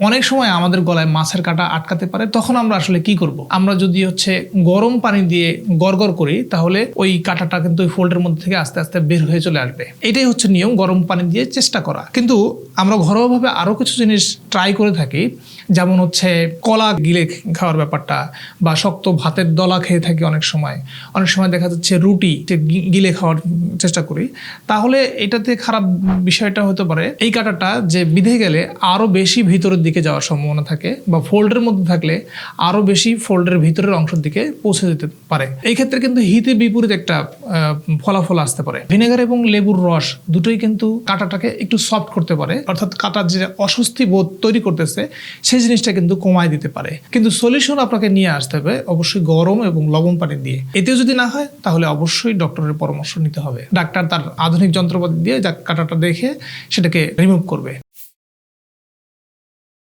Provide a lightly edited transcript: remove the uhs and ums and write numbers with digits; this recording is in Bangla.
অনেক সময় আমাদের গলায় মাছের কাঁটা আটকাতে পারে, তখন আমরা আসলে কি করব? আমরা যদি গরম পানি দিয়ে গড়গড় করি, তাহলে ওই কাঁটাটা কিন্তু ওই ফোল্ডের মধ্যে থেকে আস্তে আস্তে বের হয়ে চলে আসবে। এটাই হচ্ছে নিয়ম, গরম পানি দিয়ে চেষ্টা করা। কিন্তু আমরা ঘরোয়াভাবে আরো কিছু জিনিস ট্রাই করে থাকি, যেমন কলা গিলে খাওয়ার ব্যাপারটা, বা শক্ত ভাতের দলা খেয়ে থাকি অনেক সময় দেখা যাচ্ছে রুটি গিলে খাওয়ার চেষ্টা করি। তাহলে এটাতে খারাপ বিষয়টা হতে পারে এই কাঁটাটা যে বিঁধে গেলে আরো বেশি ভিতরের দিকে যাওয়ার সম্ভাবনা থাকে, বা ফোল্ডের মধ্যে থাকলে আরো বেশি ফোল্ডের ভিতরের অংশের দিকে পৌঁছে যেতে পারে। এই ক্ষেত্রে কিন্তু হিতে বিপরীত একটা ফলাফল আসতে পারে। ভিনেগার এবং লেবুর রস দুটোই কিন্তু কাঁটাটাকে একটু সফট করতে পারে, অর্থাৎ কাঁটার যে অস্বস্তি বোধ তৈরি করতেছে সেই জিনিসটা কিন্তু কমায় দিতে পারে। কিন্তু সলিউশন আপনাকে নিয়ে আসতে হবে অবশ্যই গরম এবং লবণ পানি দিয়ে। এতেও যদি না হয় তাহলে অবশ্যই ডক্টরের পরামর্শ নিতে হবে। ডাক্তার তার আধুনিক যন্ত্রপাতি দিয়ে কাঁটাটা দেখে সেটাকে রিমুভ করবে।